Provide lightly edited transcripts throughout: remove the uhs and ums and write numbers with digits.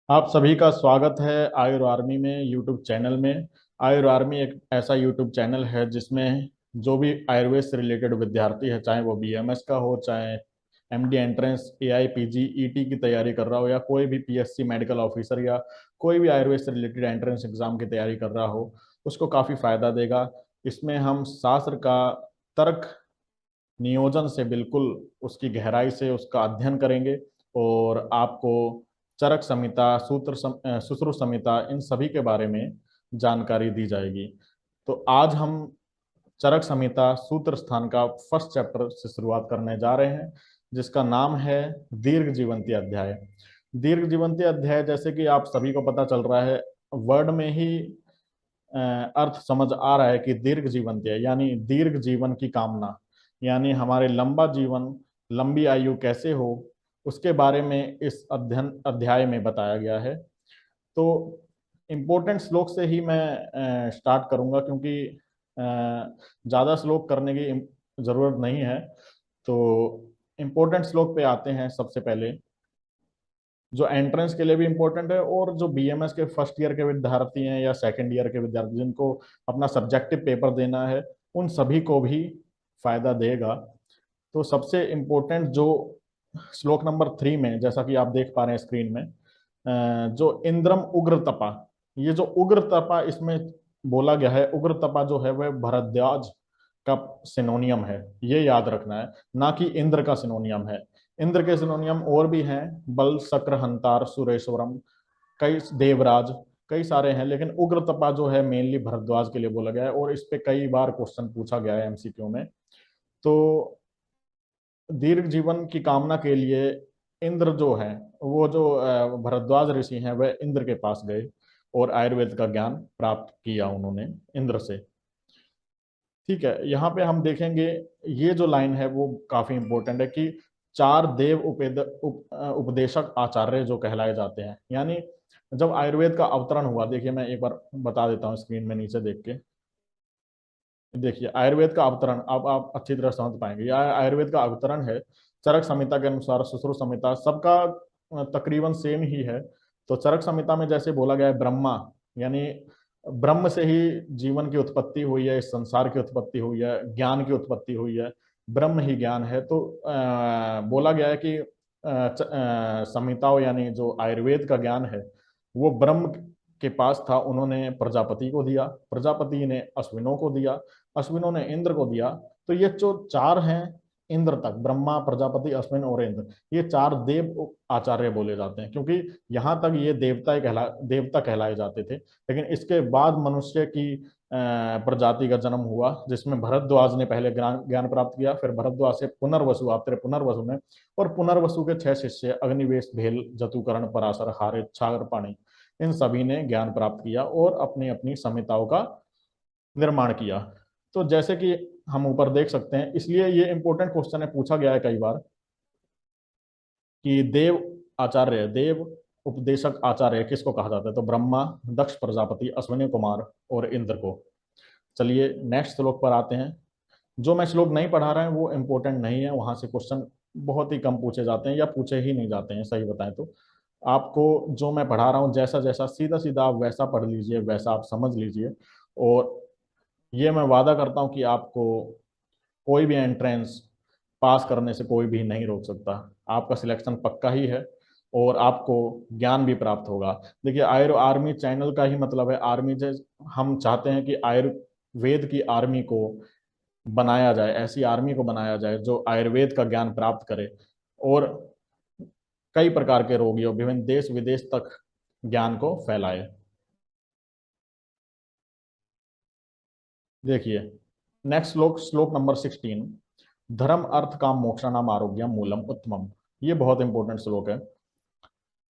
आप सभी का स्वागत है आयुर आर्मी में यूट्यूब चैनल में। आयुर आर्मी एक ऐसा यूट्यूब चैनल है जिसमें जो भी आयुर्वेद से रिलेटेड विद्यार्थी है, चाहे वो बीएमएस का हो, चाहे MD entrance, AI, PG, ET की तैयारी कर रहा हो, या कोई भी पीएससी मेडिकल ऑफिसर, या कोई भी आयुर्वेद से रिलेटेड एंट्रेंस एग्जाम की तैयारी कर रहा हो, उसको काफ़ी फायदा देगा। इसमें हम शास्त्र का तर्क नियोजन से बिल्कुल उसकी गहराई से उसका अध्ययन करेंगे, और आपको चरक संहिता, सुश्रुत संहिता, इन सभी के बारे में जानकारी दी जाएगी। तो आज हम चरक संहिता सूत्र स्थान का फर्स्ट चैप्टर से शुरुआत करने जा रहे हैं, जिसका नाम है दीर्घ जीवंती अध्याय। दीर्घ जीवंती अध्याय, जैसे कि आप सभी को पता चल रहा है, वर्ड में ही अर्थ समझ आ रहा है कि दीर्घ जीवंती है, यानी दीर्घ जीवन की कामना, यानी हमारे लंबा जीवन, लंबी आयु कैसे हो, उसके बारे में इस अध्याय में बताया गया है। तो इम्पोर्टेंट श्लोक से ही मैं स्टार्ट करूंगा, क्योंकि ज़्यादा श्लोक करने की जरूरत नहीं है। तो इम्पोर्टेंट श्लोक पे आते हैं। सबसे पहले जो एंट्रेंस के लिए भी इम्पोर्टेंट है, और जो बीएमएस के फर्स्ट ईयर के विद्यार्थी हैं या सेकंड ईयर के विद्यार्थी जिनको अपना सब्जेक्टिव पेपर देना है, उन सभी को भी फायदा देगा। तो सबसे इम्पोर्टेंट जो श्लोक नंबर 3 में, जैसा कि आप देख पा रहे हैं स्क्रीन में, जो इंद्रम उग्र तपा, ये जो उग्र तपा इसमें बोला गया है, उग्र तपा जो है वह भरद्वाज का सिनोनियम है, ये याद रखना है, ना कि इंद्र का सिनोनियम है। इंद्र के सिनोनियम और भी हैं, बल, शक्र, हंतार, सुरेश्वरम, कई देवराज, कई सारे हैं, लेकिन उग्र तपा जो है मेनली भरद्वाज के लिए बोला गया है, और इस पे कई बार क्वेश्चन पूछा गया है एमसीक्यू में। तो दीर्घ जीवन की कामना के लिए इंद्र जो है, वो जो भरद्वाज ऋषि हैं, वह इंद्र के पास गए और आयुर्वेद का ज्ञान प्राप्त किया उन्होंने इंद्र से। ठीक है, यहाँ पे हम देखेंगे, ये जो लाइन है वो काफी इंपॉर्टेंट है कि चार देव उपदेशक आचार्य जो कहलाए जाते हैं, यानी जब आयुर्वेद का अवतरण हुआ, देखिए मैं एक बार बता देता हूँ स्क्रीन में नीचे देख के। देखिए आयुर्वेद का अवतरण, अब आप अच्छी तरह समझ पाएंगे। यह आयुर्वेद का अवतरण है चरक संहिता के अनुसार। सुश्रुत संहिता सबका तकरीबन सेम ही है। तो चरक संहिता में जैसे बोला गया है, ब्रह्मा, यानी ब्रह्म से ही जीवन की उत्पत्ति हुई है, इस संसार की उत्पत्ति हुई है, ज्ञान की उत्पत्ति हुई है, ब्रह्म ही ज्ञान है। तो बोला गया है कि संहिताओं, यानी जो आयुर्वेद का ज्ञान है, वो ब्रह्म के पास था, उन्होंने प्रजापति को दिया, प्रजापति ने अश्विनों को दिया, अश्विनों ने इंद्र को दिया। तो ये जो चार हैं, इंद्र तक, ब्रह्मा, प्रजापति, अश्विन और इंद्र, ये चार देव आचार्य बोले जाते हैं, क्योंकि यहाँ तक ये देवता कहलाए जाते थे। लेकिन इसके बाद मनुष्य की प्रजाति का जन्म हुआ, जिसमें भरद्वाज ने पहले ज्ञान ज्ञान प्राप्त किया, फिर भरद्वाज से पुनर्वसु, आते पुनर्वसु ने, और पुनर्वसु के 6 शिष्य अग्निवेश, भेल, जतुकर्ण, पराशर, हारित, छागर, पाणी, इन सभी ने ज्ञान प्राप्त किया और अपनी अपनी संहिताओं का निर्माण किया। तो जैसे कि हम ऊपर देख सकते हैं, इसलिए ये इंपॉर्टेंट क्वेश्चन है, पूछा गया है कई बार कि देव आचार्य, देव उपदेशक आचार्य किसको कहा जाता है? तो ब्रह्मा, दक्ष प्रजापति, अश्विनी कुमार और इंद्र को। चलिए नेक्स्ट श्लोक पर आते हैं। जो मैं श्लोक नहीं पढ़ा रहा है वो इंपॉर्टेंट नहीं है, वहां से क्वेश्चन बहुत ही कम पूछे जाते हैं या पूछे ही नहीं जाते हैं, सही बताएं तो। आपको जो मैं पढ़ा रहा हूँ, जैसा जैसा सीधा सीधा आप वैसा पढ़ लीजिए, वैसा आप समझ लीजिए, और ये मैं वादा करता हूँ कि आपको कोई भी एंट्रेंस पास करने से कोई भी नहीं रोक सकता। आपका सिलेक्शन पक्का ही है, और आपको ज्ञान भी प्राप्त होगा। देखिए आयुर आर्मी चैनल का ही मतलब है आर्मी। जैसे हम चाहते हैं कि आयुर्वेद की आर्मी को बनाया जाए, ऐसी आर्मी को बनाया जाए जो आयुर्वेद का ज्ञान प्राप्त करे, और कई प्रकार के रोगियों, विभिन्न देश विदेश तक ज्ञान को फैलाए। देखिए नेक्स्ट श्लोक, श्लोक नंबर 16, धर्म अर्थ काम मोक्षाणाम आरोग्यम मूलम उत्तमम। ये बहुत इंपॉर्टेंट श्लोक है।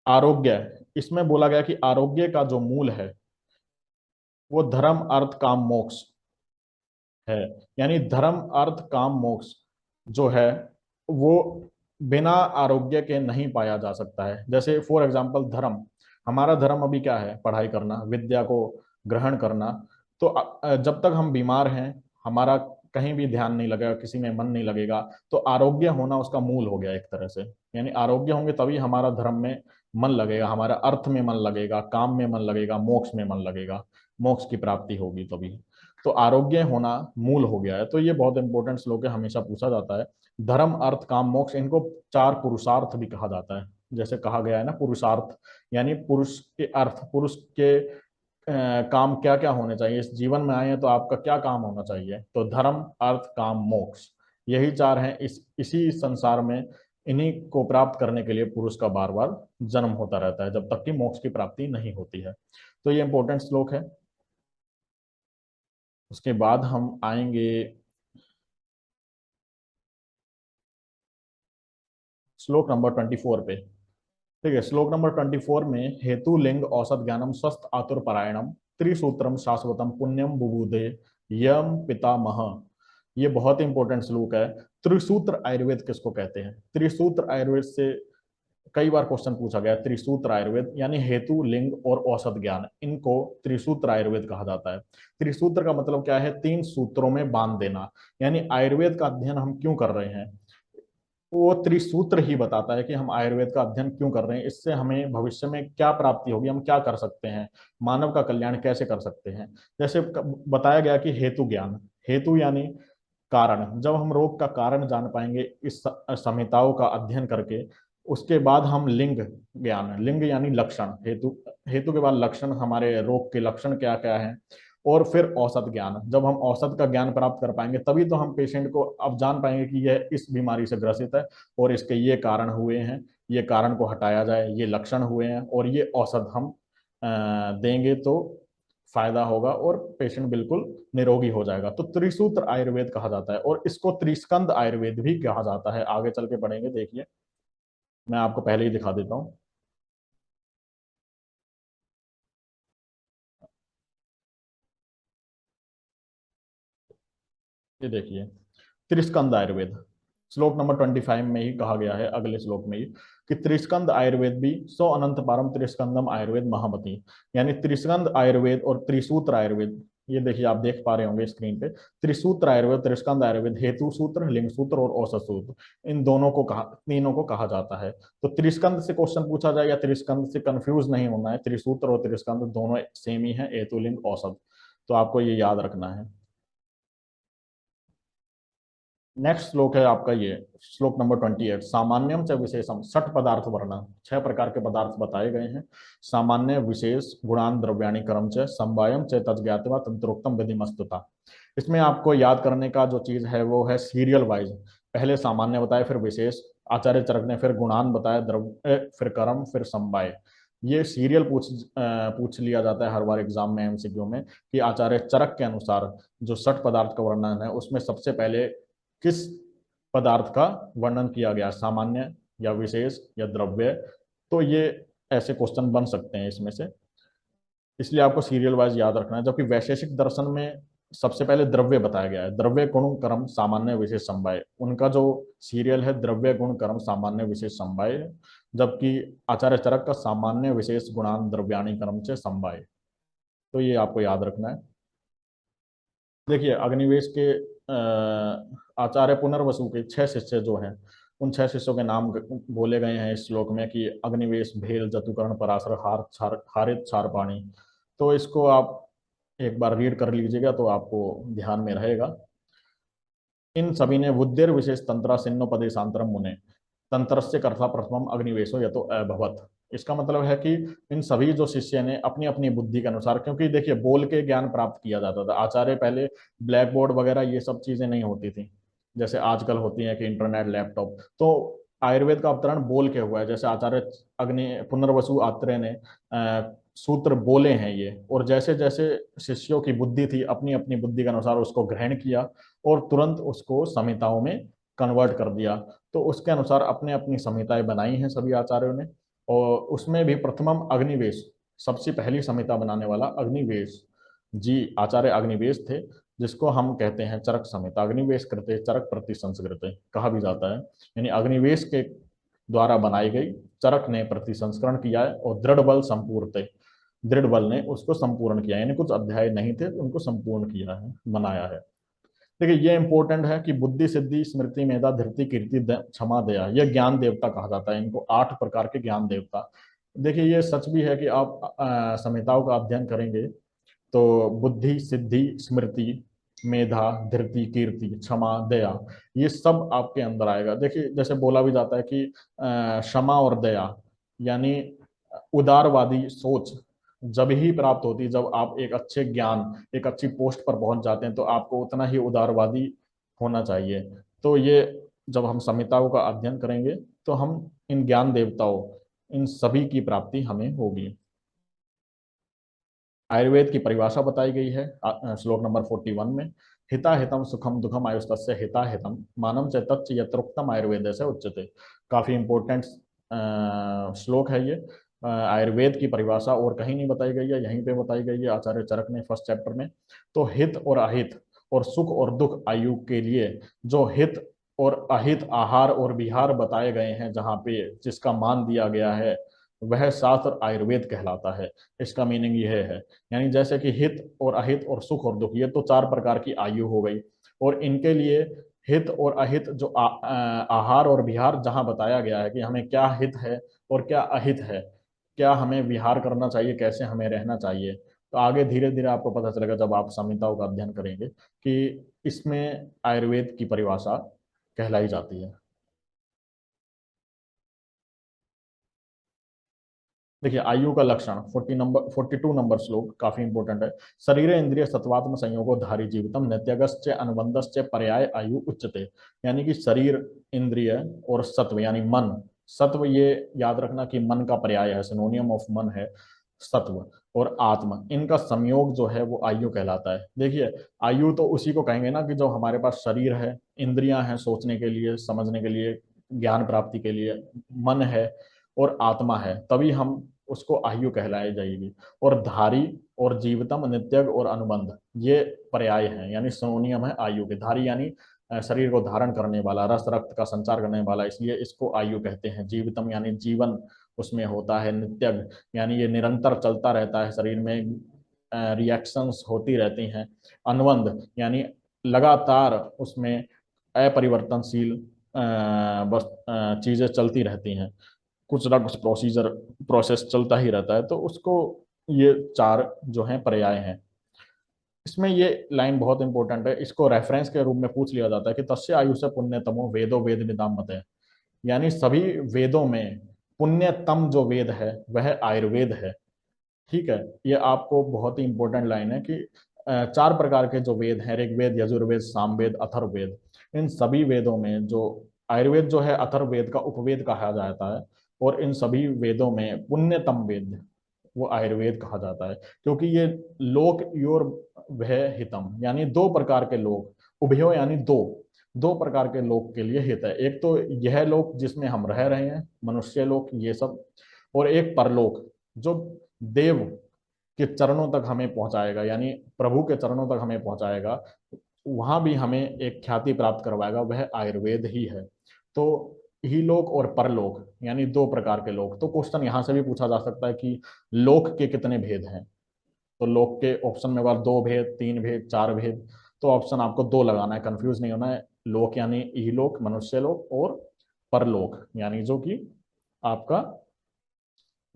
आरोग्य, इसमें बोला गया कि आरोग्य का जो मूल है वो धर्म अर्थ काम मोक्ष है। यानी धर्म अर्थ काम मोक्ष जो है वो बिना आरोग्य के नहीं पाया जा सकता है। जैसे फॉर एग्जांपल धर्म, हमारा धर्म अभी क्या है? पढ़ाई करना, विद्या को ग्रहण करना। तो जब तक हम बीमार हैं, हमारा कहीं भी ध्यान नहीं लगेगा, किसी में मन नहीं लगेगा, तो आरोग्य होना उसका मूल हो गया एक तरह से। यानी आरोग्य होंगे तभी हमारा धर्म में मन लगेगा, हमारा अर्थ में मन लगेगा, काम में मन लगेगा, मोक्ष में मन लगेगा, मोक्ष की प्राप्ति होगी तभी। तो आरोग्य होना मूल हो गया है। तो ये बहुत इंपॉर्टेंट श्लोक है, हमेशा पूछा जाता है। धर्म अर्थ काम मोक्ष, इनको चार पुरुषार्थ भी कहा जाता है। जैसे कहा गया है ना पुरुषार्थ, यानी पुरुष के अर्थ, पुरुष के काम क्या क्या होने चाहिए, इस जीवन में आए हैं तो आपका क्या काम होना चाहिए, तो धर्म अर्थ काम मोक्ष, यही चार हैं। इसी संसार में इन्हीं को प्राप्त करने के लिए पुरुष का बार बार जन्म होता रहता है, जब तक कि मोक्ष की प्राप्ति नहीं होती है। तो ये इंपॉर्टेंट श्लोक है। उसके बाद हम आएंगे श्लोक नंबर 24 पे। ठीक है, श्लोक नंबर 24 में हेतु लिंग औसत ज्ञानम स्वस्थ आतुर परायणम त्रिसूत्रम शाश्वतम पुण्यम बुबुदे यम पितामह। ये बहुत इंपॉर्टेंट श्लोक है। त्रिसूत्र आयुर्वेद किसको कहते हैं? त्रिसूत्र आयुर्वेद से कई बार क्वेश्चन पूछा गया। त्रिसूत्र आयुर्वेद यानी हेतु लिंग और औसत ज्ञान, इनको त्रिसूत्र आयुर्वेद कहा जाता है। त्रिसूत्र का मतलब क्या है? तीन सूत्रों में बांध देना। यानी आयुर्वेद का अध्ययन हम क्यों कर रहे हैं, वो त्रिसूत्र ही बताता है कि हम आयुर्वेद का अध्ययन क्यों कर रहे हैं, इससे हमें भविष्य में क्या प्राप्ति होगी, हम क्या कर सकते हैं, मानव का कल्याण कैसे कर सकते हैं। जैसे बताया गया कि हेतु ज्ञान, हेतु यानी कारण, जब हम रोग का कारण जान पाएंगे इस संहिताओं का अध्ययन करके, उसके बाद हम लिंग ज्ञान, लिंग यानी लक्षण, हेतु, हेतु के बाद लक्षण, हमारे रोग के लक्षण क्या क्या हैं, और फिर औसत ज्ञान, जब हम औसत का ज्ञान प्राप्त कर पाएंगे तभी तो हम पेशेंट को अब जान पाएंगे कि यह इस बीमारी से ग्रसित है और इसके ये कारण हुए हैं, ये कारण को हटाया जाए, ये लक्षण हुए हैं और ये औसत हम देंगे तो फायदा होगा और पेशेंट बिल्कुल निरोगी हो जाएगा। तो त्रिसूत्र आयुर्वेद कहा जाता है और इसको त्रिस्कंद आयुर्वेद भी कहा जाता है। आगे चल के पढ़ेंगे, देखिए मैं आपको पहले ही दिखा देता हूँ। ये देखिए त्रिस्कंद आयुर्वेद, श्लोक नंबर 25 में ही कहा गया है, अगले श्लोक में ही, कि त्रिस्कंद आयुर्वेद भी सो अनंत पारम त्रिस्कंदम आयुर्वेद महामति। यानी त्रिस्कंद आयुर्वेद और त्रिसूत्र आयुर्वेद, ये देखिए आप देख पा रहे होंगे स्क्रीन पे, त्रिसूत्र आयुर्वेद, त्रिस्कंद आयुर्वेद, हेतु सूत्र, लिंग सूत्र और औसत सूत्र, इन दोनों को कहा, तीनों को कहा जाता है। तो त्रिस्कंद से क्वेश्चन पूछा जाए या त्रिस्कंद से कंफ्यूज नहीं होना है, त्रिसूत्र और त्रिस्कंद दोनों सेम ही है, हेतु लिंग औसत, तो आपको ये याद रखना है। नेक्स्ट श्लोक है आपका ये श्लोक नंबर 28, सामान्यम च विशेषम षट पदार्थ वर्णन, छह प्रकार के पदार्थ बताए गए हैं। सामान्य विशेष गुणान द्रव्याणि कर्म च संवायम च तज्ञातवा तंत्रोक्तम विधिमस्तुता। इसमें आपको याद करने का जो चीज है वो है सीरियल वाइज, पहले सामान्य बताए, फिर विशेष, आचार्य चरक ने फिर गुणान बताया, द्रव्य, फिर कर्म, फिर समवाय। ये सीरियल पूछ लिया जाता है हर बार एग्जाम में, एमसीक्यू में, कि आचार्य चरक के अनुसार जो षट पदार्थ का वर्णन है उसमें सबसे पहले किस पदार्थ का वर्णन किया गया, सामान्य या विशेष या द्रव्य। तो ये ऐसे क्वेश्चन बन सकते हैं इसमें से, इसलिए आपको सीरियल वाइज याद रखना है। जबकि वैशेषिक दर्शन में सबसे पहले द्रव्य बताया गया है, द्रव्य गुण कर्म सामान्य विशेष समवाय, उनका जो सीरियल है द्रव्य गुण कर्म सामान्य विशेष समवाय है। जबकि आचार्य चरक का सामान्य विशेष गुणान द्रव्याणी कर्म से समवाय। तो ये आपको याद रखना है। देखिए अग्निवेश के आचार्य पुनर्वसु के छह शिष्य जो हैं, उन छह शिष्यों के नाम बोले गए हैं इस श्लोक में, कि अग्निवेश, भेल, जतुकर्ण, पराशर, हारित, क्षारपाणी। तो इसको आप एक बार रीड कर लीजिएगा तो आपको ध्यान में रहेगा। इन सभी ने बुद्धिर विशेष तंत्रा सिन्नो पदेशांतरम मुने तंत्रस्य कर्ता प्रथमम अग्निवेशो यतो अभवत। इसका मतलब है कि इन सभी जो शिष्य ने अपनी अपनी बुद्धि के अनुसार, क्योंकि देखिए बोल के ज्ञान प्राप्त किया जाता था, आचार्य पहले ब्लैक बोर्ड वगैरह ये सब चीजें नहीं होती थी जैसे आजकल होती है कि इंटरनेट, लैपटॉप। तो आयुर्वेद का अवतरण बोल के हुआ है, जैसे आचार्य अग्नि पुनर्वसु आत्रेय ने सूत्र बोले हैं ये, और जैसे जैसे शिष्यों की बुद्धि थी अपनी अपनी बुद्धि के अनुसार उसको ग्रहण किया और तुरंत उसको संहिताओं में कन्वर्ट कर दिया। तो उसके अनुसार अपने अपनी संहिताएं बनाई हैं सभी आचार्यों ने, और उसमें भी प्रथमम अग्निवेश, सबसे पहली संहिता बनाने वाला अग्निवेश जी आचार्य अग्निवेश थे, जिसको हम कहते हैं चरक संहिता। अग्निवेश कृते चरक प्रति संस्कृत कहा भी जाता है, यानी अग्निवेश के द्वारा बनाई गई, चरक ने प्रति संस्करण किया है और दृढ़ बल संपूर्ण, दृढ़ बल ने उसको संपूर्ण किया, यानी कुछ अध्याय नहीं थे उनको संपूर्ण किया है, बनाया है। देखिए ये इंपॉर्टेंट है कि बुद्धि सिद्धि स्मृति मेधा धृति कीर्ति क्षमा दया, ये ज्ञान देवता कहा जाता है इनको, 8 प्रकार के ज्ञान देवता। देखिए ये सच भी है कि आप संहिताओं का अध्ययन करेंगे तो बुद्धि सिद्धि स्मृति मेधा धृति कीर्ति क्षमा दया, ये सब आपके अंदर आएगा। देखिए जैसे बोला भी जाता है कि क्षमा और दया यानी उदारवादी सोच जब ही प्राप्त होती है जब आप एक अच्छे ज्ञान एक अच्छी पोस्ट पर पहुंच जाते हैं, तो आपको उतना ही उदारवादी होना चाहिए। तो ये जब हम संहिताओं का अध्ययन करेंगे तो हम इन ज्ञान देवताओं इन सभी की प्राप्ति हमें होगी। आयुर्वेद की परिभाषा बताई गई है श्लोक नंबर 41 में। हिता हितम सुखम दुखम आयुस्तस्य हिता हितम मानम च तच्च यत्रोक्तम आयुर्वेद से उच्यते। काफी इंपॉर्टेंट श्लोक है ये। आयुर्वेद की परिभाषा और कहीं नहीं बताई गई है, यहीं पे बताई गई है आचार्य चरक ने फर्स्ट चैप्टर में। तो हित और अहित और सुख और दुख आयु के लिए जो हित और अहित आहार और विहार बताए गए हैं, जहाँ पे जिसका मान दिया गया है, वह शास्त्र आयुर्वेद कहलाता है। इसका मीनिंग यह है, यानी जैसे कि हित और अहित और सुख और दुख, ये तो 4 प्रकार की आयु हो गई, और इनके लिए हित और अहित जो आहार और विहार जहाँ बताया गया है कि हमें क्या हित है और क्या अहित है, क्या हमें विहार करना चाहिए, कैसे हमें रहना चाहिए, तो आगे धीरे धीरे आपको पता चलेगा जब आप संहिताओं का अध्ययन करेंगे कि इसमें आयुर्वेद की परिभाषा कहलाई जाती है। देखिए आयु का लक्षण 42 नंबर श्लोक काफी इंपॉर्टेंट है। शरीर इंद्रिय सत्वात्म संयोगो धारी जीवितम नित्यगश्च अनुबंधश्च पर्याय आयु उच्चते। यानी कि शरीर इंद्रिय और सत्व यानी मन, सत्व ये याद रखना कि मन का पर्याय है, सिनोनियम ऑफ मन है सत्व, और आत्मा, इनका संयोग जो है वो आयु कहलाता है। देखिए आयु तो उसी को कहेंगे ना कि जो हमारे पास शरीर है, इंद्रियां हैं सोचने के लिए समझने के लिए ज्ञान प्राप्ति के लिए, मन है और आत्मा है, तभी हम उसको आयु कहलाई जाएगी। और धारी और जीवितम नित्यग और अनुबंध ये पर्याय हैं, यानी सिनोनियम है आयु के। धारी यानी शरीर को धारण करने वाला, रस रक्त का संचार करने वाला, इसलिए इसको आयु कहते हैं। जीवितम यानी जीवन उसमें होता है। नित्यग यानी ये निरंतर चलता रहता है, शरीर में रिएक्शंस होती रहती हैं। अनुबंध यानी लगातार उसमें अपरिवर्तनशील बस चीजें चलती रहती हैं, कुछ ना कुछ प्रोसेस चलता ही रहता है, तो उसको ये 4 जो हैं पर्याय हैं। इसमें ये लाइन बहुत इंपॉर्टेंट है, इसको रेफरेंस के रूप में पूछ लिया जाता है कि तस्य आयु से पुण्यतमो वेदो वेद निदाम मत है। यानी सभी वेदों में पुण्यतम जो वेद है वह आयुर्वेद है। ठीक है, ये आपको बहुत ही इंपॉर्टेंट लाइन है कि 4 प्रकार के जो वेद हैं, ऋग्वेद यजुर्वेद सामवेद अथर्ववेद, इन सभी वेदों में जो आयुर्वेद जो है अथर्ववेद का उपवेद कहा जाता है, और इन सभी वेदों में पुण्यतम वेद वो आयुर्वेद कहा जाता है, क्योंकि ये लोक योर वह हितम यानी 2 प्रकार के लोक, उभयो यानी दो, 2 प्रकार के लोक के लिए हित है। एक तो यह लोक जिसमें हम रह रहे हैं, मनुष्य लोक ये सब, और एक परलोक जो देव के चरणों तक हमें पहुंचाएगा, यानी प्रभु के चरणों तक हमें पहुंचाएगा, वहां भी हमें एक ख्याति प्राप्त करवाएगा, वह आयुर्वेद ही है। तो ही लोक और परलोक यानी 2 प्रकार के लोक। तो क्वेश्चन यहां से भी पूछा जा सकता है कि लोक के कितने भेद हैं, तो लोक के ऑप्शन में बार 2 भेद 3 भेद 4 भेद, तो ऑप्शन आपको 2 लगाना है, कंफ्यूज नहीं होना है। लोक यानी इहलोक मनुष्य लोक, और परलोक यानी जो कि आपका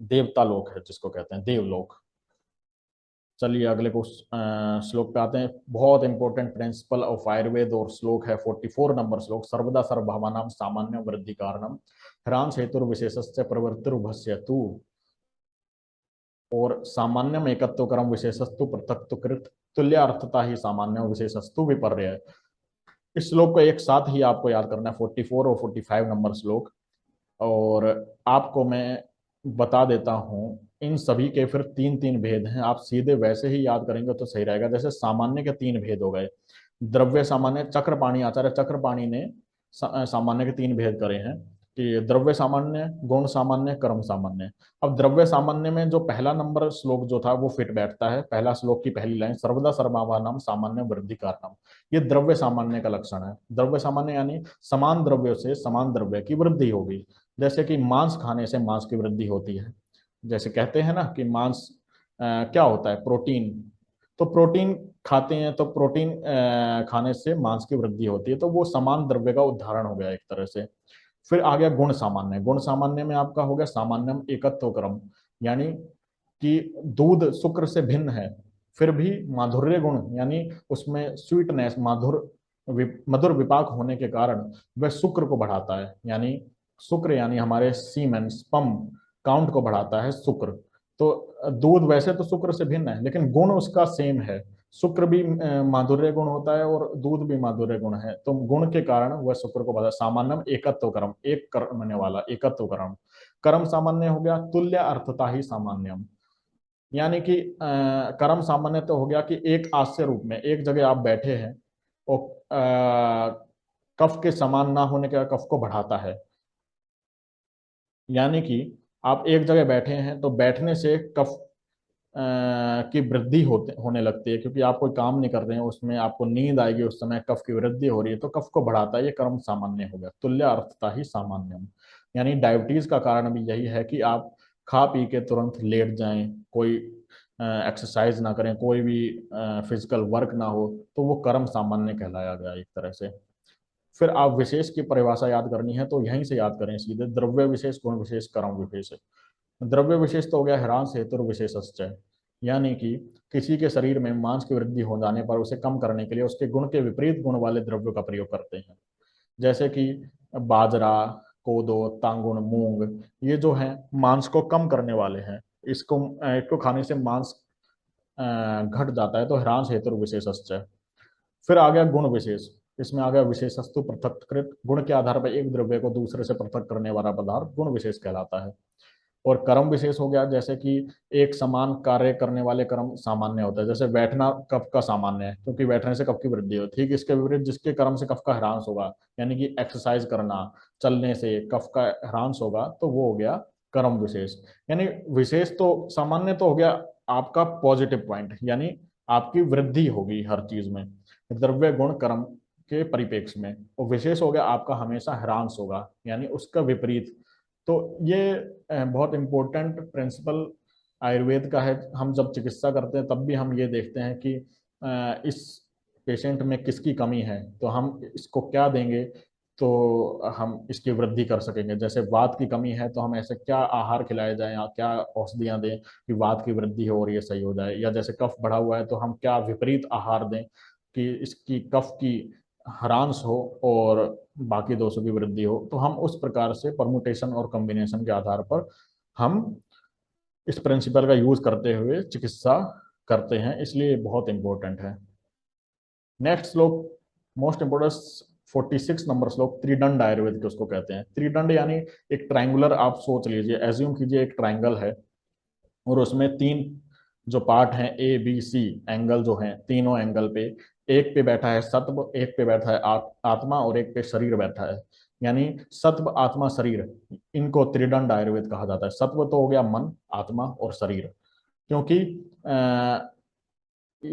देवता लोक है, जिसको कहते हैं देवलोक। चलिए अगले को श्लोक पे आते हैं। बहुत इंपॉर्टेंट प्रिंसिपल ऑफ आयुर्वेद और श्लोक है 44 नंबर श्लोक। सर्वदा सर्वभावानां सामान्य वृद्धि कारणम ह्रांस हेतु विशेषस्य प्रवृत्तिर्भस्य तु। और सामान्यम एकत्व क्रम विशेषस्तु पृथक्तु कृत तुल्यार्थता ही सामान्य विशेषस्तु विपर्य। इस श्लोक को एक साथ ही आपको याद करना है, 44 और 45 नंबर श्लोक। और आपको मैं बता देता हूँ इन सभी के फिर 3 3 भेद हैं, आप सीधे वैसे ही याद करेंगे तो सही रहेगा। जैसे सामान्य के 3 भेद हो गए, द्रव्य सामान्य, चक्रपाणी आचार्य चक्रपाणी ने सामान्य के 3 भेद करे हैं कि द्रव्य सामान्य गुण सामान्य कर्म सामान्य। अब द्रव्य सामान्य में जो पहला नंबर श्लोक जो था वो फिट बैठता है, पहला श्लोक की पहली लाइन सर्वदा सर्वभावानां सामान्य वृद्धि कारणम, ये द्रव्य सामान्य का लक्षण है। द्रव्य सामान्य यानी समान द्रव्य से समान द्रव्य की वृद्धि होगी। जैसे कि मांस खाने से मांस की वृद्धि होती है, जैसे कहते हैं ना कि मांस क्या होता है, प्रोटीन, तो प्रोटीन खाते हैं तो प्रोटीन खाने से मांस की वृद्धि होती है, तो वो समान द्रव्य का उदाहरण हो गया एक तरह से। फिर आ गया गुण सामान्य। गुण सामान्य में आपका हो गया सामान्यम एकत्व क्रम, यानी कि दूध शुक्र से भिन्न है, फिर भी माधुर्य गुण यानी उसमें स्वीटनेस, मधुर विपाक होने के कारण वह शुक्र को बढ़ाता है, यानी शुक्र यानी हमारे सीमेन स्पर्म काउंट को बढ़ाता है शुक्र। तो दूध वैसे तो शुक्र से भिन्न है, लेकिन गुण उसका सेम है। शुक्र भी माधुर्य गुण होता है और दूध भी माधुर्य गुण है, तो गुण के कारण वह शुक्र को बढ़ा। सामान्यम एकत्व कर्म, एक करने वाला एकत्व कर्म। कर्म सामान्य हो गया तुल्य अर्थता ही सामान्यम, यानी कि कर्म सामान्य तो हो गया कि एक आस्य रूप में एक जगह आप बैठे हैं और कफ के समान ना होने का कफ को बढ़ाता है, यानी कि आप एक जगह बैठे हैं तो बैठने से कफ की वृद्धि होने लगती है, क्योंकि आप कोई काम नहीं कर रहे हैं, उसमें आपको नींद आएगी, उस समय कफ की वृद्धि हो रही है तो कफ को बढ़ाता है। ये कर्म सामान्य हो गया तुल्य अर्थता ही सामान्यम, यानी डायबिटीज का कारण भी यही है कि आप खा पी के तुरंत लेट जाएं, कोई एक्सरसाइज ना करें, कोई भी फिजिकल वर्क ना हो, तो वो कर्म सामान्य कहलाया गया एक तरह से। फिर आप विशेष की परिभाषा याद करनी है तो यहीं से याद करें सीधे, द्रव्य विशेष, गुण विशेष, कर्म विशेष। द्रव्य विशेष तो हो गया ह्रास हेतु विशेषश्च, यानी कि किसी के शरीर में मांस की वृद्धि हो जाने पर उसे कम करने के लिए उसके गुण के विपरीत गुण वाले द्रव्यों का प्रयोग करते हैं, जैसे कि बाजरा, कोदो, तांगुन, मूंग, ये जो है मांस को कम करने वाले हैं। इसको खाने से मांस घट जाता है, तो ह्रास हेतु विशेषश्च। फिर आ गया गुण विशेष। इसमें आ गया विशेषस्तु पृथक्कृत, गुण के आधार पर एक द्रव्य को दूसरे से पृथक करने वाला पदार्थ गुण विशेष कहलाता है। और कर्म विशेष हो गया, जैसे कि एक समान कार्य करने वाले कर्म सामान्य होता है, जैसे बैठना कफ का सामान्य है क्योंकि बैठने से कफ की वृद्धि होती है, ठीक इसके विपरीत जिसके कर्म से कफ का ह्रास होगा, यानी कि एक्सरसाइज करना, चलने से कफ का ह्रास होगा, तो वो हो गया कर्म विशेष। यानी विशेष तो सामान्य तो हो गया आपका पॉजिटिव पॉइंट, यानी आपकी वृद्धि होगी हर चीज में द्रव्य गुण कर्म के परिप्रेक्ष्य में, और विशेष हो गया आपका हमेशा ह्रास होगा, यानी उसका विपरीत। तो ये बहुत इंपॉर्टेंट प्रिंसिपल आयुर्वेद का है। हम जब चिकित्सा करते हैं तब भी हम ये देखते हैं कि इस पेशेंट में किसकी कमी है, तो हम इसको क्या देंगे तो हम इसकी वृद्धि कर सकेंगे। जैसे वात की कमी है तो हम ऐसे क्या आहार खिलाया जाए या क्या औषधियां दें कि वात की वृद्धि हो और ये सही हो जाए, या जैसे कफ बढ़ा हुआ है तो हम क्या विपरीत आहार दें कि इसकी कफ की ह्रास हो और बाकी दोषों की वृद्धि हो। तो हम उस प्रकार से परमुटेशन और कॉम्बिनेशन के आधार पर हम इस प्रिंसिपल का यूज करते हुए चिकित्सा करते हैं, इसलिए बहुत इंपॉर्टेंट है। नेक्स्ट श्लोक मोस्ट इंपोर्टेंट 46 नंबर श्लोक, त्रिदंड आयुर्वेद के उसको कहते हैं। त्रिदंड यानी एक ट्राइंगुलर, आप सोच लीजिए, एज्यूम कीजिए एक ट्राइंगल है और उसमें तीन जो पार्ट हैं ए बी सी, एंगल जो हैं तीनों एंगल पे, एक पे बैठा है सत्व, एक पे बैठा है आत्मा और एक पे शरीर बैठा है, यानी सत्व आत्मा शरीर, इनको त्रिदंड आयुर्वेद कहा जाता है। सत्व तो हो गया मन, आत्मा और शरीर, क्योंकि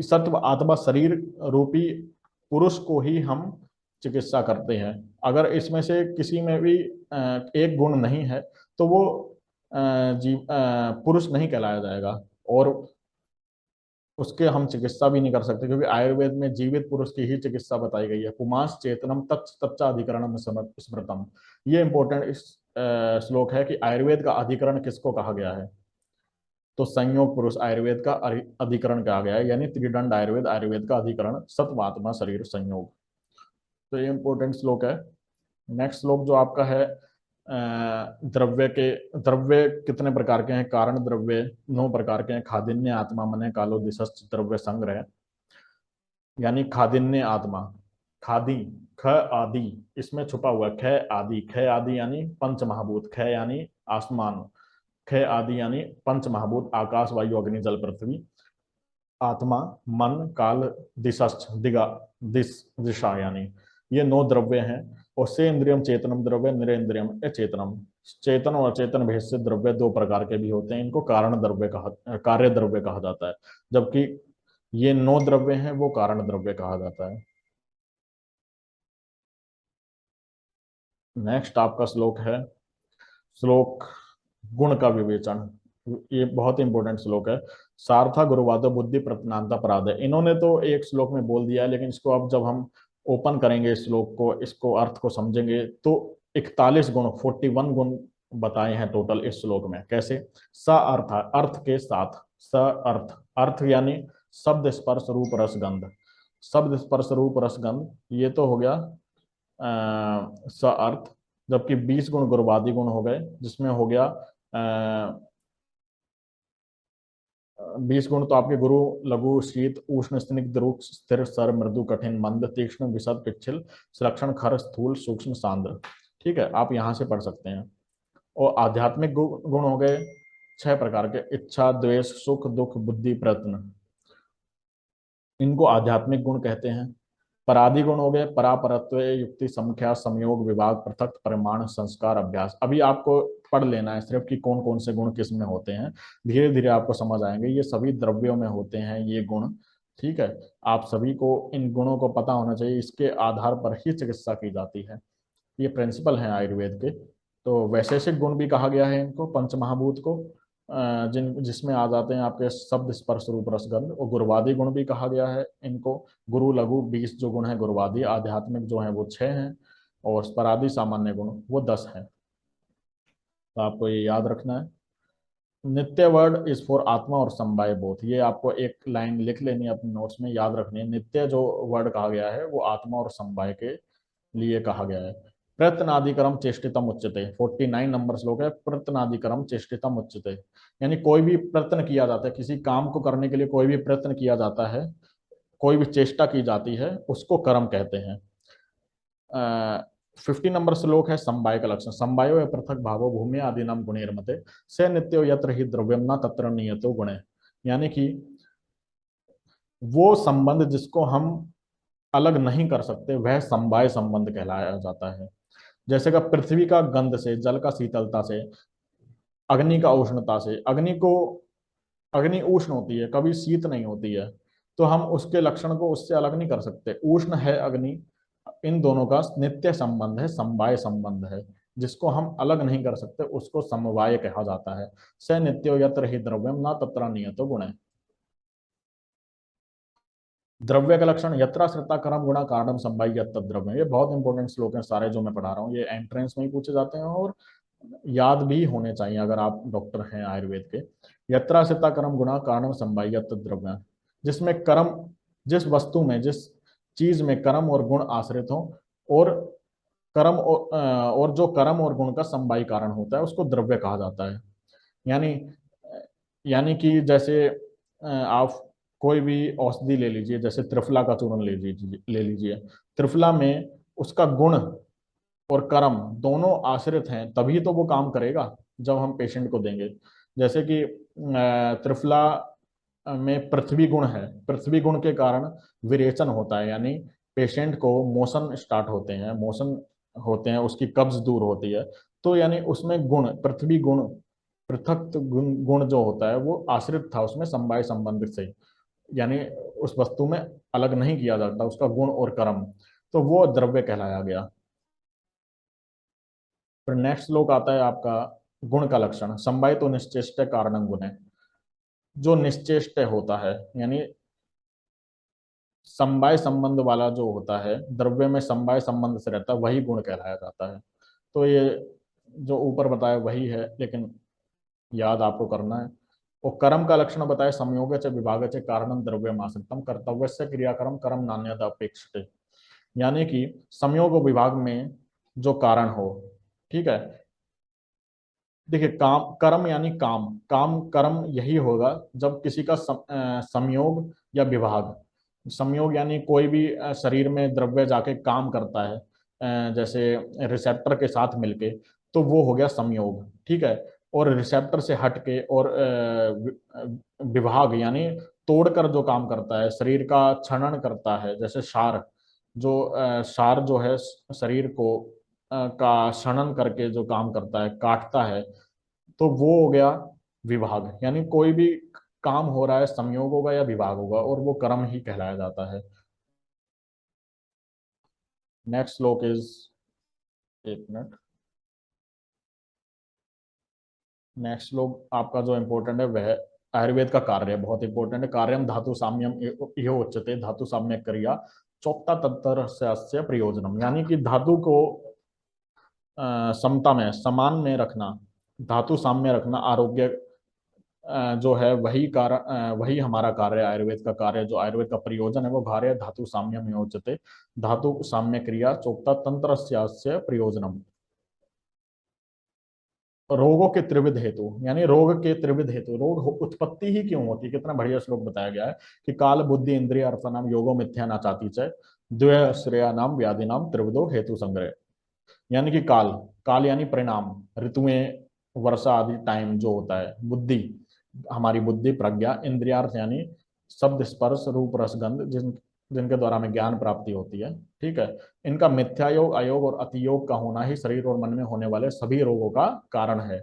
सत्व आत्मा शरीर रूपी पुरुष को ही हम चिकित्सा करते हैं। अगर इसमें से किसी में भी एक गुण नहीं है तो वो पुरुष नहीं कहलाया जाएगा और उसके हम चिकित्सा भी नहीं कर सकते, क्योंकि आयुर्वेद में जीवित पुरुष की ही चिकित्सा बताई गई है। पुमांस चेतनम तच्चा अधिकरणम स्मृतम, ये इंपॉर्टेंट इस श्लोक है कि आयुर्वेद का अधिकरण किसको कहा गया है, तो संयोग पुरुष आयुर्वेद का अधिकरण कहा गया है, यानी त्रिदंड आयुर्वेद, आयुर्वेद का अधिकरण सत्वात्मा शरीर संयोग। तो ये इंपॉर्टेंट श्लोक है। नेक्स्ट श्लोक जो आपका है द्रव्य कितने प्रकार के हैं, कारण द्रव्य 9 प्रकार के हैं। खादिन्य आत्मा मने कालो दिशस् द्रव्य संग्रह, यानी खादिन्य आत्मा, खादी ख आदि इसमें छुपा हुआ, ख आदि, ख आदि यानी पंच महाभूत, ख यानी आसमान, ख आदि यानी पंच महाभूत आकाश वायु अग्नि जल पृथ्वी, आत्मा मन काल दिशा दिगा दिशा, यानी ये 9 द्रव्य हैं। और से इंद्रियम चेतनम द्रव्य निरेंद्रियम अचेतनम, चेतन और अचेतन भेद से द्रव्य 2 प्रकार के भी होते हैं, इनको कारण द्रव्य कहा, कार्य द्रव्य कहा जाता है, जबकि ये 9 द्रव्य हैं वो कारण द्रव्य कहा जाता है। नेक्स्ट आपका श्लोक है श्लोक गुण का विवेचन। ये बहुत इंपॉर्टेंट श्लोक है। सार्था गुरुवादो बुद्धि प्रत्नांता पराध है। इन्होंने तो एक श्लोक में बोल दिया है, लेकिन इसको अब जब हम ओपन करेंगे इस श्लोक को, इसको अर्थ को समझेंगे, तो 41 गुण, 41 गुण बताए हैं टोटल इस श्लोक में। कैसे? स अर्थ, अर्थ के साथ, स अर्थ, अर्थ यानी शब्द स्पर्श रूप रस गंध, शब्द स्पर्श रूप रस गंध, ये तो हो गया स अर्थ। जबकि 20 गुण गुरुवादी गुण हो गए, जिसमें हो गया 20 गुण तो आपके गुरु, लघु, शीत, उष्ण, स्निग्ध, रुक्ष, स्थिर, सर, मृदु, कठिन, मंद, तीक्ष्ण, विशद, पिच्छल, सुलक्षण, खर, स्थूल, सूक्ष्म, सांद्र। ठीक है, आप यहां से पढ़ सकते हैं। और आध्यात्मिक गुण हो गए 6 प्रकार के: इच्छा, द्वेष, सुख, दुख, बुद्धि, प्रयत्न। इनको आध्यात्मिक गुण कहते हैं। परादि गुण हो गए परापरत्व, युक्ति, संख्या, संयोग, विभाग, पृथक, परिमाण, संस्कार, अभ्यास। अभी आपको पढ़ लेना है सिर्फ कि कौन कौन से गुण किस में होते हैं, धीरे धीरे आपको समझ आएंगे। ये सभी द्रव्यों में होते हैं ये गुण। ठीक है, आप सभी को इन गुणों को पता होना चाहिए, इसके आधार पर ही चिकित्सा की जाती है। ये प्रिंसिपल हैं आयुर्वेद के। तो वैशेषिक गुण भी कहा गया है इनको, पंचमहाभूत को, जिसमें आ जाते हैं आपके शब्द स्पर्श रूप रसगंध। और गुरुवादी गुण भी कहा गया है इनको, गुरु लघु 20 जो गुण है गुरुवादी, आध्यात्मिक जो है वो 6 हैं, और स्परादि सामान्य गुण वो 10 हैं। तो आपको ये याद रखना है। नित्य वर्ड इज फॉर आत्मा और समवाय बोथ, ये आपको एक लाइन लिख लेनी है अपने नोट्स में, याद रखनी है। नित्य जो वर्ड कहा गया है वो आत्मा और समवाय के लिए कहा गया है। प्रत्यनादिकरम चेष्टितम उच्यते, 49 नंबर श्लोक है। प्रत्यनादिकरम चेष्टितम उच्यते, यानी कोई भी प्रयत्न किया जाता है, किसी काम को करने के लिए कोई भी प्रयत्न किया जाता है, कोई भी चेष्टा की जाती है, उसको कर्म कहते हैं। 50 नंबर श्लोक है समवाय का लक्षण। समवायो है पृथक भावो भूमि आदि नाम गुणेर्मते से नित्यो यत्र ही द्रव्यम न तत्र नियतो गुणे, यानी कि वो संबंध जिसको हम अलग नहीं कर सकते वह समवाय संबंध कहलाया जाता है। जैसे कि पृथ्वी का गंध से, जल का शीतलता से, अग्नि का उष्णता से, अग्नि उष्ण होती है, कभी शीत नहीं होती है, तो हम उसके लक्षण को उससे अलग नहीं कर सकते। उष्ण है अग्नि, इन दोनों का नित्य संबंध है, समवाय संबंध है, जिसको हम अलग नहीं कर सकते, उसको समवाय कहा जाता है। स नित्यो यत्र ही द्रव्यम न तत्र नियतो गुण। द्रव्य का लक्षण यत्राश्रिता कर्म गुणा कारणम समवाय यत् द्रव्य। ये बहुत इंपॉर्टेंट श्लोक हैं सारे जो मैं पढ़ा रहा हूँ, ये एंट्रेंस में ही पूछे जाते हैं और याद भी होने चाहिए अगर आप डॉक्टर हैं आयुर्वेद के। यत्राश्रिता कर्म गुणा कारणम समवाय यत् द्रव्य, जिसमें कर्म, जिस वस्तु में, जिस चीज में कर्म और गुण आश्रित हो, और और जो कर्म और गुण का समवायी कारण होता है उसको द्रव्य कहा जाता है। यानी यानी कि जैसे आप कोई भी औषधि ले लीजिए, जैसे त्रिफला का चूर्ण ले लीजिए। त्रिफला में उसका गुण और कर्म दोनों आश्रित हैं, तभी तो वो काम करेगा जब हम पेशेंट को देंगे। जैसे कि त्रिफला में पृथ्वी गुण है, पृथ्वी गुण के कारण विरेचन होता है, यानी पेशेंट को मोशन स्टार्ट होते हैं, मोशन होते हैं, उसकी कब्ज दूर होती है। तो यानी उसमें गुण, पृथ्वी गुण, पृथक गुण जो होता है वो आश्रित था उसमें समवाय संबंधित से, यानी उस वस्तु में अलग नहीं किया जाता उसका गुण और कर्म, तो वो द्रव्य कहलाया गया। फिर नेक्स्ट श्लोक आता है आपका गुण का लक्षण। समवाय तो निश्चेष्ट कारणं गुण है, जो निश्चेष्ट होता है, यानी समवाय संबंध वाला जो होता है, द्रव्य में समवाय संबंध से रहता है, वही गुण कहलाया जाता है। तो ये जो ऊपर बताया वही है, लेकिन याद आपको करना है। और कर्म का लक्षण बताया, संयोग च विभाग च कारणम द्रव्यमाश्रितम कर्तव्य से क्रियाकर्म कर्म नान्यत अपेक्षित, यानी कि संयोग विभाग में जो कारण हो। ठीक है, देखिए काम कर्म यानी काम, काम कर्म यही होगा जब किसी का संयोग या विभाग। संयोग यानी कोई भी शरीर में द्रव्य जाके काम करता है, जैसे रिसेप्टर के साथ मिलके, तो वो हो गया संयोग। ठीक है, और रिसेप्टर से हटके और विभाग यानी तोड़कर जो काम करता है, शरीर का छनन करता है, जैसे क्षार, जो क्षार जो है शरीर को का क्षणन करके जो काम करता है, काटता है, तो वो हो गया विभाग। यानी कोई भी काम हो रहा है, संयोग होगा या विभाग होगा, और वो कर्म ही कहलाया जाता है। नेक्स्ट श्लोक इज, एक मिनट, नेक्स्ट लोग आपका जो इम्पोर्टेंट है वह आयुर्वेद का कार्य बहुत इंपॉर्टेंट है। कार्यम धातु साम्यम यो उच्यते, धातु साम्य क्रिया चोक्ता तत्तर से प्रयोजनम, यानी कि धातु को समता में, समान में रखना, धातु साम्य रखना, आरोग्य जो है वही कार्य, वही हमारा कार्य है। आयुर्वेद का कार्य, जो आयुर्वेद का प्रयोजन है वो कार्य है धातु साम्यम योज्यते, धातु साम्य क्रिया चोक्ता तंत्र से प्रयोजनम। रोगों के त्रिविध हेतु, यानी रोग के त्रिविध हेतु, उत्पत्ति ही क्यों होती है, कितना बढ़िया श्लोक बताया गया है कि काल बुद्धि इंद्रिय अर्थनाम योगो मिथ्या ना चाती च द्वय श्रेया नाम व्याधि नाम त्रिविधो हेतु संग्रह। यानी कि काल, काल यानी परिणाम, ऋतुएं, वर्षा आदि टाइम जो होता है, बुद्धि हमारी बुद्धि, प्रज्ञा, इंद्रियार्थ यानी शब्द स्पर्श रूप रसगंध जिनके द्वारा हमें ज्ञान प्राप्ति होती है, ठीक है, इनका मिथ्यायोग अयोग और अतियोग का होना ही शरीर और मन में होने वाले सभी रोगों का कारण है।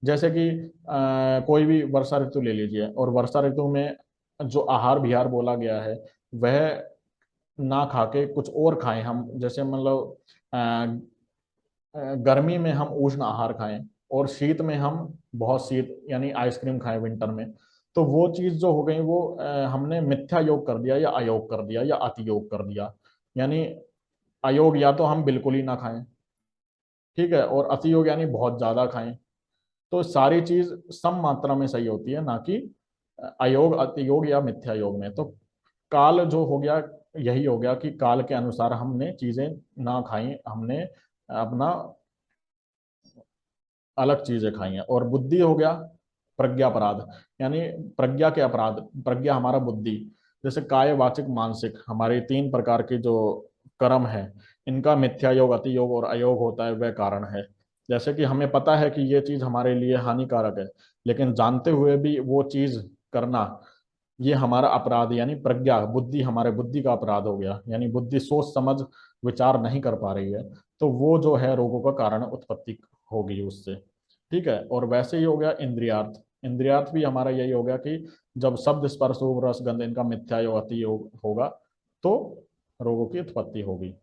जैसे कि कोई भी वर्षा ऋतु ले लीजिए, और वर्षा ऋतु में जो आहार विहार बोला गया है वह ना खा के कुछ और खाएं हम, जैसे मतलब गर्मी में हम उष्ण आहार खाएं और शीत में हम बहुत शीत यानी आइसक्रीम खाएं विंटर में, तो वो चीज जो हो गई वो हमने मिथ्या योग कर दिया या अयोग कर दिया या अतियोग कर दिया। यानी अयोग या तो हम बिल्कुल ही ना खाएं, ठीक है, और अतियोग यानी बहुत ज्यादा खाएं। तो सारी चीज सम मात्रा में सही होती है, ना कि अयोग अतियोग या मिथ्या योग में। तो काल जो हो गया, यही हो गया कि काल के अनुसार हमने चीजें ना खाई, हमने अपना अलग चीजें खाई हैं। और बुद्धि हो गया प्रज्ञा अपराध, यानी प्रज्ञा के अपराध, प्रज्ञा हमारा बुद्धि, जैसे काय वाचिक मानसिक, हमारे तीन प्रकार के जो कर्म है इनका मिथ्या योग अति योग और अयोग होता है, वह कारण है। जैसे कि हमें पता है कि ये चीज हमारे लिए हानिकारक है, लेकिन जानते हुए भी वो चीज करना, ये हमारा अपराध यानी प्रज्ञा बुद्धि, हमारे बुद्धि का अपराध हो गया, यानी बुद्धि सोच समझ विचार नहीं कर पा रही है, तो वो जो है रोगों का कारण उत्पत्ति होगी उससे, ठीक है। और वैसे ही हो गया इंद्रियार्थ, इंद्रियार्थ भी हमारा यही हो गया कि जब शब्द स्पर्श रूप रस गंध इनका मिथ्या योग अति योग होगा तो रोगों की उत्पत्ति होगी।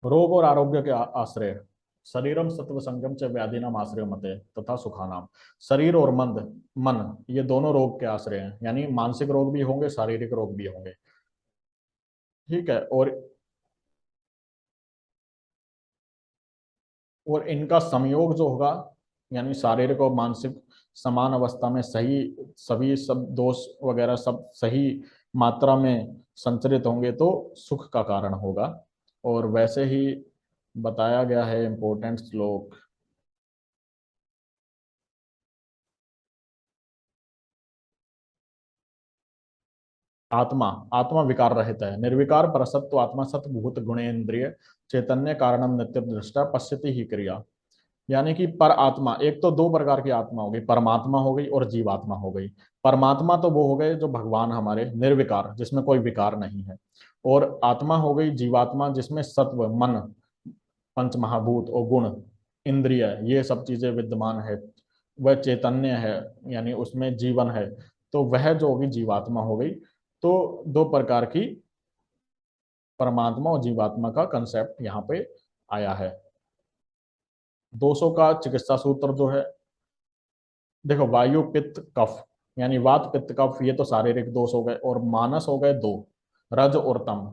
रोग और आरोग्य के आश्रय, शरीरम सत्व संगम च व्याधि नाम आश्रय मते तथा सुखानाम। शरीर और मन ये दोनों रोग के आश्रय हैं, यानी मानसिक रोग भी होंगे शारीरिक रोग भी होंगे, ठीक है। और इनका संयोग जो होगा, यानी शारीरिक और मानसिक समान अवस्था में सही, सभी सब दोष वगैरह सब सही मात्रा में संचरित होंगे तो सुख का कारण होगा। और वैसे ही बताया गया है इम्पोर्टेंट श्लोक, आत्मा, आत्मा विकार रहित है, निर्विकार परसत्व आत्मा सतभूत गुणेन्द्रिय चैतन्य कारणम नित्य दृष्टा पश्यति ही क्रिया। यानी कि पर आत्मा, एक तो दो प्रकार की आत्मा हो गई, परमात्मा हो गई और जीवात्मा हो गई। परमात्मा तो वो हो गए जो भगवान हमारे निर्विकार, जिसमें कोई विकार नहीं है, और आत्मा हो गई जीवात्मा जिसमें सत्व मन पंच महाभूत और गुण इंद्रिय ये सब चीजें विद्यमान है, वह चैतन्य है, यानी उसमें जीवन है, तो वह जो होगी जीवात्मा हो गई। तो दो प्रकार की परमात्मा और जीवात्मा का कंसेप्ट यहाँ पे आया है। दोषों का चिकित्सा सूत्र जो है, देखो वायु पित्त कफ, यानी वात पित्त कफ ये तो शारीरिक दोष हो गए, और मानस हो गए दो, रज और तम।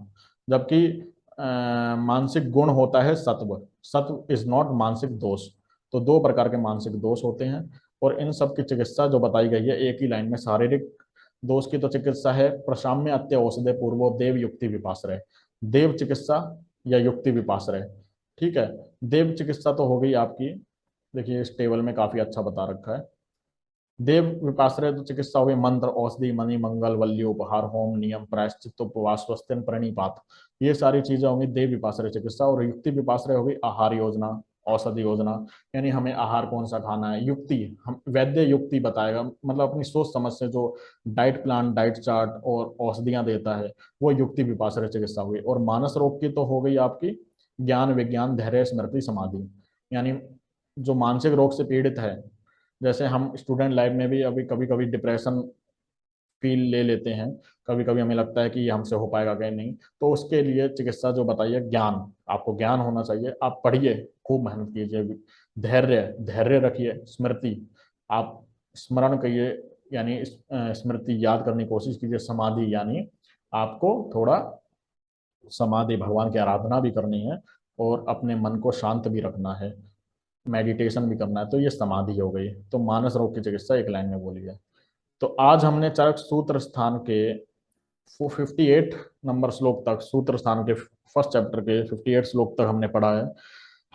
जबकि मानसिक गुण होता है सत्व, सत्व इज नॉट मानसिक दोष। तो दो प्रकार के मानसिक दोष होते हैं, और इन सब की चिकित्सा जो बताई गई है एक ही लाइन में। शारीरिक दोष की तो चिकित्सा है प्रशाम्य अत्य औषधे पूर्वो देव युक्ति विपाश्रय, देव चिकित्सा या युक्ति विपाश्रय, ठीक है। देव चिकित्सा तो हो गई आपकी, देखिए इस टेबल में काफी अच्छा बता रखा है। देव विपाश्रय तो चिकित्सा हो गई मंत्र औषधि मणि मंगल वल्ली उपहार होम नियम प्रायश्चित उपवास स्वस्तिन प्रणिपात, ये सारी चीजें होंगी देव विपाश्रय चिकित्सा। और युक्ति विपाश्रय हो गई आहार योजना औषधि योजना, यानी हमें आहार कौन सा खाना है, युक्ति हम वैद्य युक्ति बताएगा, मतलब अपनी सोच समझ से जो डाइट प्लान डाइट चार्ट और औषधियां देता है वो युक्ति विपाश्रय चिकित्सा हुई। और मानस रोग की तो हो गई आपकी ज्ञान विज्ञान धैर्य स्मृति समाधि, यानी जो मानसिक रोग से पीड़ित है, जैसे हम स्टूडेंट लाइफ में भी अभी कभी कभी डिप्रेशन फील ले लेते हैं, कभी कभी हमें लगता है कि ये हमसे हो पाएगा कि नहीं, तो उसके लिए चिकित्सा जो बताइए ज्ञान, आपको ज्ञान होना चाहिए, आप पढ़िए खूब मेहनत कीजिए, धैर्य, धैर्य रखिए। स्मृति, आप स्मरण करिए, यानी स्मृति याद करने की कोशिश कीजिए। समाधि यानी आपको थोड़ा समाधि, भगवान की आराधना भी करनी है और अपने मन को शांत भी रखना है, मेडिटेशन भी करना है, तो ये समाधि हो गई। तो मानस रोग की चिकित्सा एक लाइन में बोली है। तो आज हमने चरक सूत्र स्थान के 58 नंबर श्लोक तक, सूत्र स्थान के फर्स्ट चैप्टर के 58 श्लोक तक हमने पढ़ा है।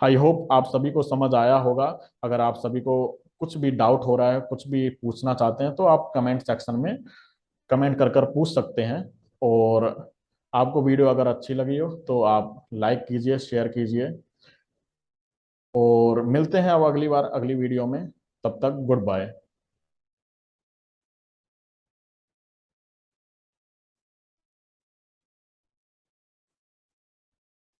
आई होप आप सभी को समझ आया होगा। अगर आप सभी को कुछ भी डाउट हो रहा है, कुछ भी पूछना चाहते हैं, तो आप कमेंट सेक्शन में कमेंट कर कर पूछ सकते हैं। और आपको वीडियो अगर अच्छी लगी हो तो आप लाइक कीजिए, शेयर कीजिए, और मिलते हैं अब अगली बार अगली वीडियो में। तब तक गुड बाय।